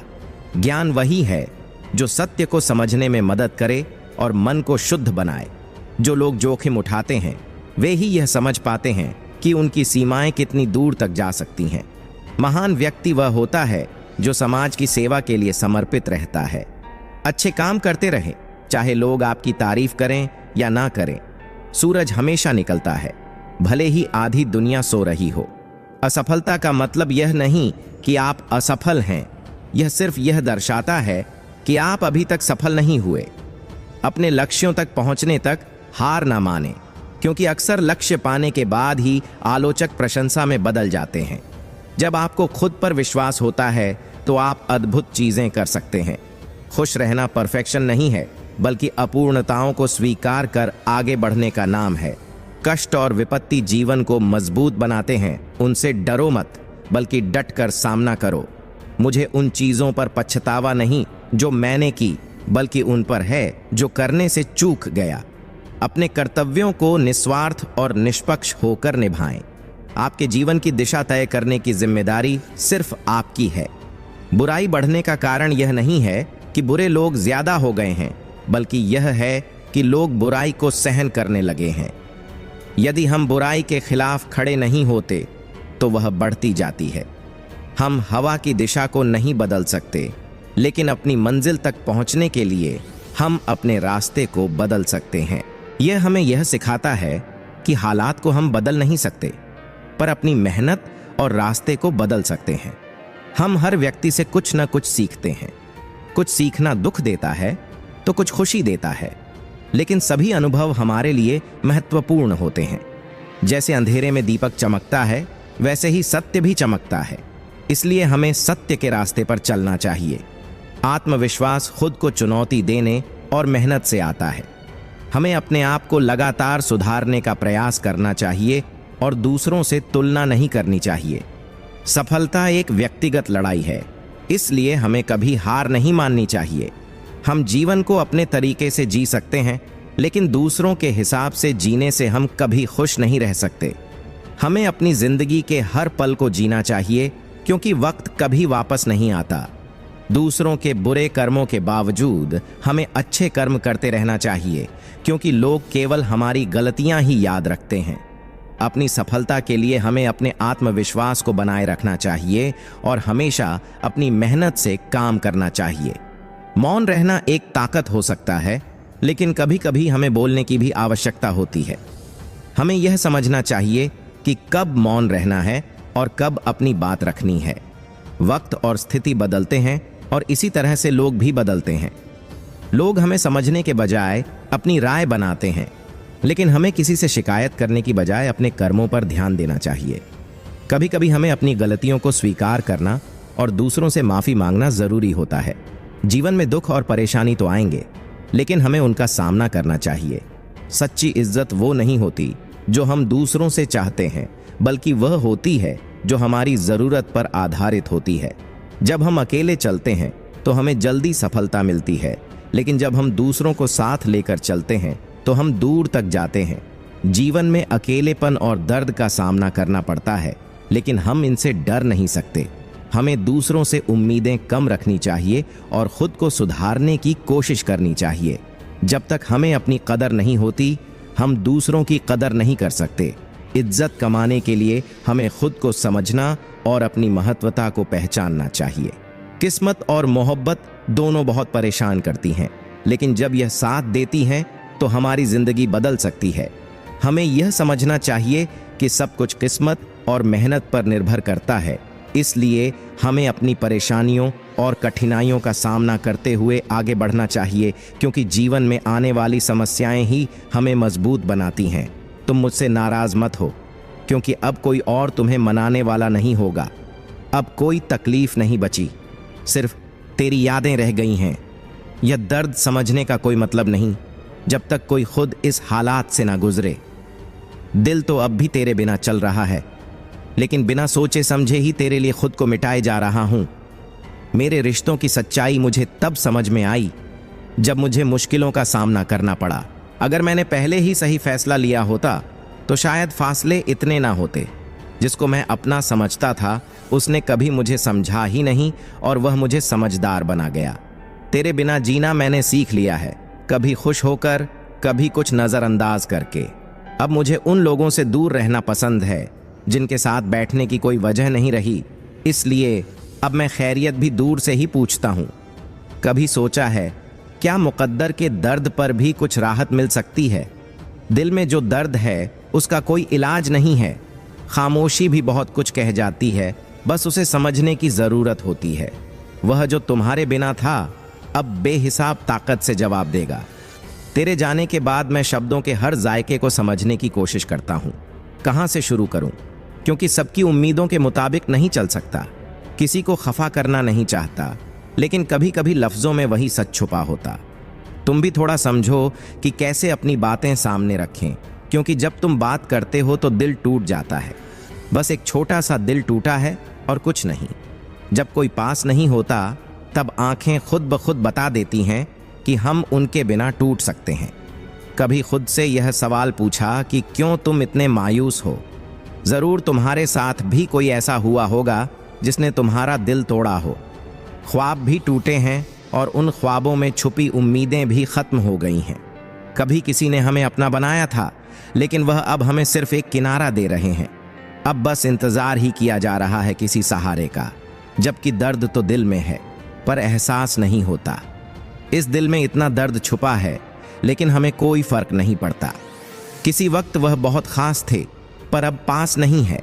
ज्ञान वही है जो सत्य को समझने में मदद करे और मन को शुद्ध बनाए। जो लोग जोखिम उठाते हैं वे ही यह समझ पाते हैं कि उनकी सीमाएं कितनी दूर तक जा सकती हैं। महान व्यक्ति वह होता है जो समाज की सेवा के लिए समर्पित रहता है। अच्छे काम करते रहें, चाहे लोग आपकी तारीफ करें या ना करें। सूरज हमेशा निकलता है, भले ही आधी दुनिया सो रही हो। असफलता का मतलब यह नहीं कि आप असफल हैं, यह सिर्फ यह दर्शाता है कि आप अभी तक सफल नहीं हुए। अपने लक्ष्यों तक पहुंचने तक हार ना माने, क्योंकि अक्सर लक्ष्य पाने के बाद ही आलोचक प्रशंसा में बदल जाते हैं। जब आपको खुद पर विश्वास होता है तो आप अद्भुत चीजें कर सकते हैं। खुश रहना परफेक्शन नहीं है, बल्कि अपूर्णताओं को स्वीकार कर आगे बढ़ने का नाम है। कष्ट और विपत्ति जीवन को मजबूत बनाते हैं। उनसे डरो मत, बल्कि डट कर सामना करो। मुझे उन चीजों पर पछतावा नहीं जो मैंने की, बल्कि उन पर है जो करने से चूक गया। अपने कर्तव्यों को निस्वार्थ और निष्पक्ष होकर निभाएं। आपके जीवन की दिशा तय करने की जिम्मेदारी सिर्फ आपकी है। बुराई बढ़ने का कारण यह नहीं है कि बुरे लोग ज्यादा हो गए हैं, बल्कि यह है कि लोग बुराई को सहन करने लगे हैं। यदि हम बुराई के खिलाफ खड़े नहीं होते तो वह बढ़ती जाती है। हम हवा की दिशा को नहीं बदल सकते, लेकिन अपनी मंजिल तक पहुंचने के लिए हम अपने रास्ते को बदल सकते हैं। यह हमें यह सिखाता है कि हालात को हम बदल नहीं सकते, पर अपनी मेहनत और रास्ते को बदल सकते हैं। हम हर व्यक्ति से कुछ न कुछ सीखते हैं। कुछ सीखना दुख देता है तो कुछ खुशी देता है, लेकिन सभी अनुभव हमारे लिए महत्वपूर्ण होते हैं। जैसे अंधेरे में दीपक चमकता है, वैसे ही सत्य भी चमकता है। इसलिए हमें सत्य के रास्ते पर चलना चाहिए। आत्मविश्वास खुद को चुनौती देने और मेहनत से आता है। हमें अपने आप को लगातार सुधारने का प्रयास करना चाहिए और दूसरों से तुलना नहीं करनी चाहिए। सफलता एक व्यक्तिगत लड़ाई है, इसलिए हमें कभी हार नहीं माननी चाहिए। हम जीवन को अपने तरीके से जी सकते हैं, लेकिन दूसरों के हिसाब से जीने से हम कभी खुश नहीं रह सकते। हमें अपनी जिंदगी के हर पल को जीना चाहिए, क्योंकि वक्त कभी वापस नहीं आता। दूसरों के बुरे कर्मों के बावजूद हमें अच्छे कर्म करते रहना चाहिए, क्योंकि लोग केवल हमारी गलतियां ही याद रखते हैं। अपनी सफलता के लिए हमें अपने आत्मविश्वास को बनाए रखना चाहिए और हमेशा अपनी मेहनत से काम करना चाहिए। मौन रहना एक ताकत हो सकता है, लेकिन कभी कभी हमें बोलने की भी आवश्यकता होती है। हमें यह समझना चाहिए कि कब मौन रहना है और कब अपनी बात रखनी है। वक्त और स्थिति बदलते हैं और इसी तरह से लोग भी बदलते हैं। लोग हमें समझने के बजाय अपनी राय बनाते हैं, लेकिन हमें किसी से शिकायत करने की बजाय अपने कर्मों पर ध्यान देना चाहिए। कभी कभी हमें अपनी गलतियों को स्वीकार करना और दूसरों से माफी मांगना जरूरी होता है। जीवन में दुख और परेशानी तो आएंगे, लेकिन हमें उनका सामना करना चाहिए। सच्ची इज्जत वो नहीं होती जो हम दूसरों से चाहते हैं, बल्कि वह होती है जो हमारी जरूरत पर आधारित होती है। जब हम अकेले चलते हैं तो हमें जल्दी सफलता मिलती है, लेकिन जब हम दूसरों को साथ लेकर चलते हैं तो हम दूर तक जाते हैं। जीवन में अकेलेपन और दर्द का सामना करना पड़ता है, लेकिन हम इनसे डर नहीं सकते। हमें दूसरों से उम्मीदें कम रखनी चाहिए और खुद को सुधारने की कोशिश करनी चाहिए। जब तक हमें अपनी कदर नहीं होती, हम दूसरों की कदर नहीं कर सकते। इज्जत कमाने के लिए हमें खुद को समझना और अपनी महत्वता को पहचानना चाहिए। किस्मत और मोहब्बत दोनों बहुत परेशान करती हैं, लेकिन जब यह साथ देती हैं तो हमारी जिंदगी बदल सकती है। हमें यह समझना चाहिए कि सब कुछ किस्मत और मेहनत पर निर्भर करता है। इसलिए हमें अपनी परेशानियों और कठिनाइयों का सामना करते हुए आगे बढ़ना चाहिए, क्योंकि जीवन में आने वाली समस्याएं ही हमें मजबूत बनाती हैं। तुम मुझसे नाराज मत हो, क्योंकि अब कोई और तुम्हें मनाने वाला नहीं होगा। अब कोई तकलीफ नहीं बची, सिर्फ तेरी यादें रह गई हैं। यह दर्द समझने का कोई मतलब नहीं, जब तक कोई खुद इस हालात से ना गुजरे। दिल तो अब भी तेरे बिना चल रहा है, लेकिन बिना सोचे समझे ही तेरे लिए खुद को मिटाए जा रहा हूं। मेरे रिश्तों की सच्चाई मुझे तब समझ में आई जब मुझे मुश्किलों का सामना करना पड़ा। अगर मैंने पहले ही सही फैसला लिया होता तो शायद फासले इतने ना होते। जिसको मैं अपना समझता था उसने कभी मुझे समझा ही नहीं और वह मुझे समझदार बना गया। तेरे बिना जीना मैंने सीख लिया है, कभी खुश होकर, कभी कुछ नज़रअंदाज करके। अब मुझे उन लोगों से दूर रहना पसंद है जिनके साथ बैठने की कोई वजह नहीं रही, इसलिए अब मैं खैरियत भी दूर से ही पूछता हूँ। कभी सोचा है क्या मुकद्दर के दर्द पर भी कुछ राहत मिल सकती है? दिल में जो दर्द है उसका कोई इलाज नहीं है। खामोशी भी बहुत कुछ कह जाती है, बस उसे समझने की ज़रूरत होती है। वह जो तुम्हारे बिना था अब बेहिसाब ताकत से जवाब देगा। तेरे जाने के बाद मैं शब्दों के हर जायके को समझने की कोशिश करता हूँ। कहाँ से शुरू करूँ? क्योंकि सबकी उम्मीदों के मुताबिक नहीं चल सकता। किसी को खफा करना नहीं चाहता, लेकिन कभी कभी लफ्ज़ों में वही सच छुपा होता। तुम भी थोड़ा समझो कि कैसे अपनी बातें सामने रखें, क्योंकि जब तुम बात करते हो तो दिल टूट जाता है। बस एक छोटा सा दिल टूटा है और कुछ नहीं। जब कोई पास नहीं होता तब आंखें खुद ब खुद बता देती हैं कि हम उनके बिना टूट सकते हैं। कभी खुद से यह सवाल पूछा कि क्यों तुम इतने मायूस हो? ज़रूर तुम्हारे साथ भी कोई ऐसा हुआ होगा जिसने तुम्हारा दिल तोड़ा हो। ख्वाब भी टूटे हैं और उन ख्वाबों में छुपी उम्मीदें भी ख़त्म हो गई हैं। कभी किसी ने हमें अपना बनाया था, लेकिन वह अब हमें सिर्फ एक किनारा दे रहे हैं। अब बस इंतज़ार ही किया जा रहा है किसी सहारे का, जबकि दर्द तो दिल में है पर एहसास नहीं होता। इस दिल में इतना दर्द छुपा है, लेकिन हमें कोई फ़र्क नहीं पड़ता। किसी वक्त वह बहुत ख़ास थे, पर अब पास नहीं है।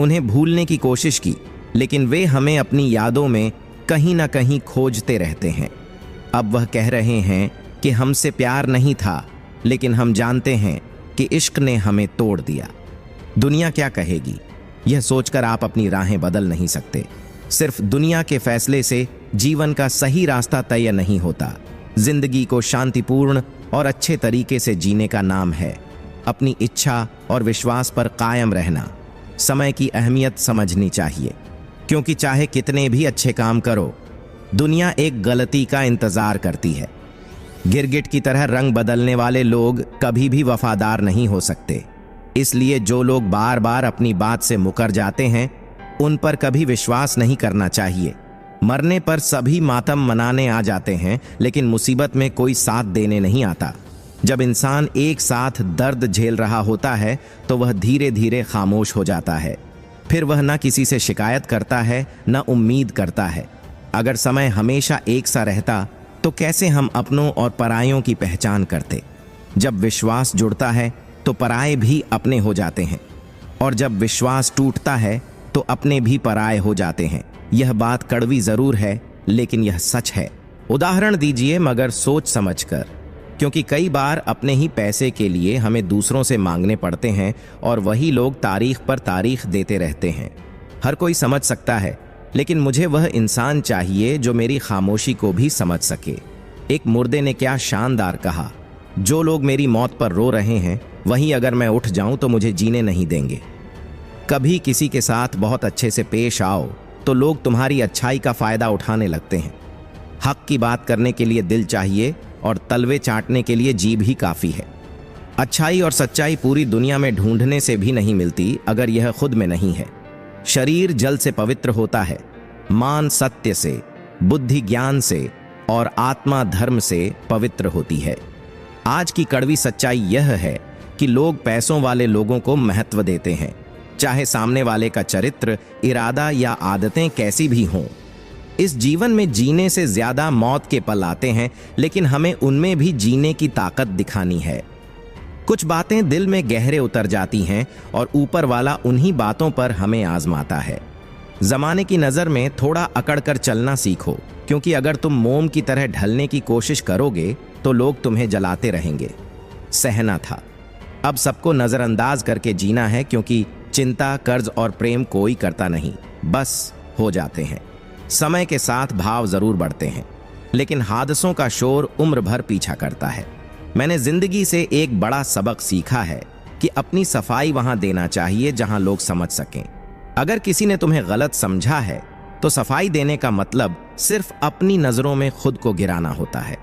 उन्हें भूलने की कोशिश की, लेकिन वे हमें अपनी यादों में कहीं ना कहीं खोजते रहते हैं। अब वह कह रहे हैं कि हमसे प्यार नहीं था, लेकिन हम जानते हैं कि इश्क ने हमें तोड़ दिया। दुनिया क्या कहेगी, यह सोचकर आप अपनी राहें बदल नहीं सकते। सिर्फ दुनिया के फैसले से जीवन का सही रास्ता तय नहीं होता। जिंदगी को शांतिपूर्ण और अच्छे तरीके से जीने का नाम है अपनी इच्छा और विश्वास पर कायम रहना। समय की अहमियत समझनी चाहिए, क्योंकि चाहे कितने भी अच्छे काम करो, दुनिया एक गलती का इंतजार करती है। गिरगिट की तरह रंग बदलने वाले लोग कभी भी वफादार नहीं हो सकते। इसलिए जो लोग बार बार अपनी बात से मुकर जाते हैं, उन पर कभी विश्वास नहीं करना चाहिए। मरने पर सभी मातम मनाने आ जाते हैं, लेकिन मुसीबत में कोई साथ देने नहीं आता। जब इंसान एक साथ दर्द झेल रहा होता है तो वह धीरे धीरे खामोश हो जाता है। फिर वह न किसी से शिकायत करता है, न उम्मीद करता है। अगर समय हमेशा एक सा रहता तो कैसे हम अपनों और परायों की पहचान करते? जब विश्वास जुड़ता है तो पराये भी अपने हो जाते हैं, और जब विश्वास टूटता है तो अपने भी पराये हो जाते हैं। यह बात कड़वी जरूर है, लेकिन यह सच है। उदाहरण दीजिए, मगर सोच समझकर, क्योंकि कई बार अपने ही पैसे के लिए हमें दूसरों से मांगने पड़ते हैं और वही लोग तारीख पर तारीख देते रहते हैं। हर कोई समझ सकता है, लेकिन मुझे वह इंसान चाहिए जो मेरी खामोशी को भी समझ सके। एक मुर्दे ने क्या शानदार कहा, जो लोग मेरी मौत पर रो रहे हैं वहीं अगर मैं उठ जाऊं तो मुझे जीने नहीं देंगे। कभी किसी के साथ बहुत अच्छे से पेश आओ तो लोग तुम्हारी अच्छाई का फायदा उठाने लगते हैं। हक की बात करने के लिए दिल चाहिए और तलवे चाटने के लिए जीभ ही काफ़ी है। अच्छाई और सच्चाई पूरी दुनिया में ढूंढने से भी नहीं मिलती अगर यह खुद में नहीं है। शरीर जल से पवित्र होता है, मान सत्य से, बुद्धि ज्ञान से और आत्मा धर्म से पवित्र होती है। आज की कड़वी सच्चाई यह है कि लोग पैसों वाले लोगों को महत्व देते हैं, चाहे सामने वाले का चरित्र, इरादा या आदतें कैसी भी हों। इस जीवन में जीने से ज्यादा मौत के पल आते हैं, लेकिन हमें उनमें भी जीने की ताकत दिखानी है। कुछ बातें दिल में गहरे उतर जाती हैं और ऊपर वाला उन्हीं बातों पर हमें आजमाता है। जमाने की नज़र में थोड़ा अकड़ कर चलना सीखो, क्योंकि अगर तुम मोम की तरह ढलने की कोशिश करोगे तो लोग तुम्हें जलाते रहेंगे। सहना था, अब सबको नज़रअंदाज करके जीना है, क्योंकि चिंता, कर्ज और प्रेम कोई करता नहीं, बस हो जाते हैं। समय के साथ भाव जरूर बढ़ते हैं, लेकिन हादसों का शोर उम्र भर पीछा करता है। मैंने जिंदगी से एक बड़ा सबक सीखा है कि अपनी सफाई वहां देना चाहिए जहां लोग समझ सकें। अगर किसी ने तुम्हें गलत समझा है तो सफाई देने का मतलब सिर्फ अपनी नजरों में खुद को गिराना होता है।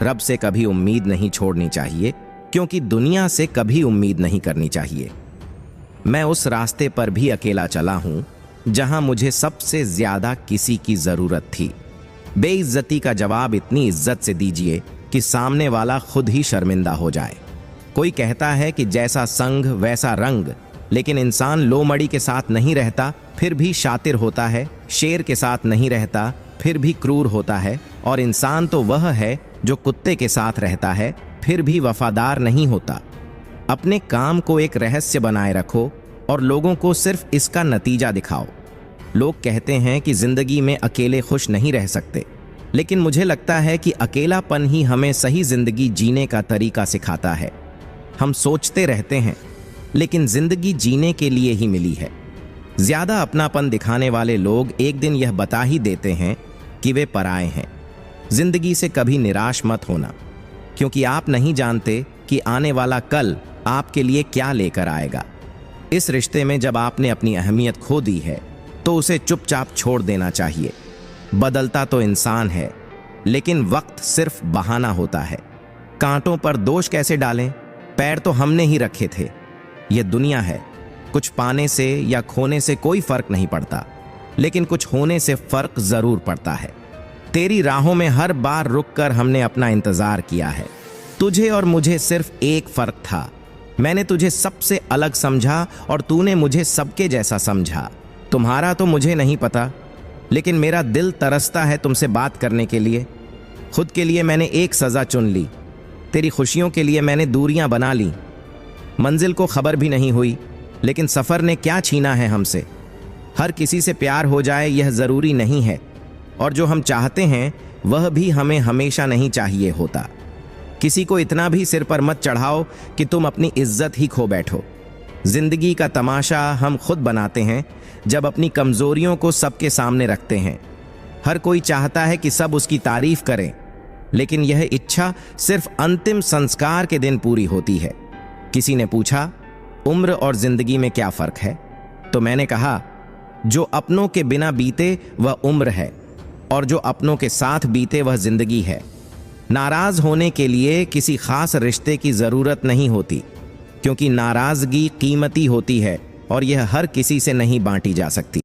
रब से कभी उम्मीद नहीं छोड़नी चाहिए, क्योंकि दुनिया से कभी उम्मीद नहीं करनी चाहिए। मैं उस रास्ते पर भी अकेला चला हूं जहां मुझे सबसे ज्यादा किसी की जरूरत थी। बेइज्जती का जवाब इतनी इज्जत से दीजिए कि सामने वाला खुद ही शर्मिंदा हो जाए। कोई कहता है कि जैसा संग वैसा रंग, लेकिन इंसान लोमड़ी के साथ नहीं रहता फिर भी शातिर होता है, शेर के साथ नहीं रहता फिर भी क्रूर होता है, और इंसान तो वह है जो कुत्ते के साथ रहता है फिर भी वफादार नहीं होता। अपने काम को एक रहस्य बनाए रखो और लोगों को सिर्फ इसका नतीजा दिखाओ। लोग कहते हैं कि जिंदगी में अकेले खुश नहीं रह सकते, लेकिन मुझे लगता है कि अकेलापन ही हमें सही जिंदगी जीने का तरीका सिखाता है। हम सोचते रहते हैं, लेकिन जिंदगी जीने के लिए ही मिली है। ज्यादा अपनापन दिखाने वाले लोग एक दिन यह बता ही देते हैं कि वे पराए हैं। जिंदगी से कभी निराश मत होना, क्योंकि आप नहीं जानते कि आने वाला कल आपके लिए क्या लेकर आएगा। इस रिश्ते में जब आपने अपनी अहमियत खो दी है तो उसे चुपचाप छोड़ देना चाहिए। बदलता तो इंसान है, लेकिन वक्त सिर्फ बहाना होता है। कांटों पर दोष कैसे डालें? पैर तो हमने ही रखे थे। यह दुनिया है, कुछ पाने से या खोने से कोई फर्क नहीं पड़ता, लेकिन कुछ होने से फर्क जरूर पड़ता है। तेरी राहों में हर बार रुककर हमने अपना इंतजार किया है। तुझे और मुझे सिर्फ एक फर्क था, मैंने तुझे सबसे अलग समझा और तूने मुझे सबके जैसा समझा। तुम्हारा तो मुझे नहीं पता, लेकिन मेरा दिल तरसता है तुमसे बात करने के लिए। खुद के लिए मैंने एक सज़ा चुन ली, तेरी खुशियों के लिए मैंने दूरियां बना ली। मंजिल को खबर भी नहीं हुई, लेकिन सफ़र ने क्या छीना है हमसे। हर किसी से प्यार हो जाए यह ज़रूरी नहीं है, और जो हम चाहते हैं वह भी हमें हमेशा नहीं चाहिए होता। किसी को इतना भी सिर पर मत चढ़ाओ कि तुम अपनी इज्जत ही खो बैठो। जिंदगी का तमाशा हम खुद बनाते हैं जब अपनी कमजोरियों को सबके सामने रखते हैं। हर कोई चाहता है कि सब उसकी तारीफ करें, लेकिन यह इच्छा सिर्फ अंतिम संस्कार के दिन पूरी होती है। किसी ने पूछा, उम्र और जिंदगी में क्या फर्क है? तो मैंने कहा, जो अपनों के बिना बीते वह उम्र है, और जो अपनों के साथ बीते वह जिंदगी है। नाराज होने के लिए किसी खास रिश्ते की जरूरत नहीं होती, क्योंकि नाराजगी कीमती होती है और यह हर किसी से नहीं बांटी जा सकती।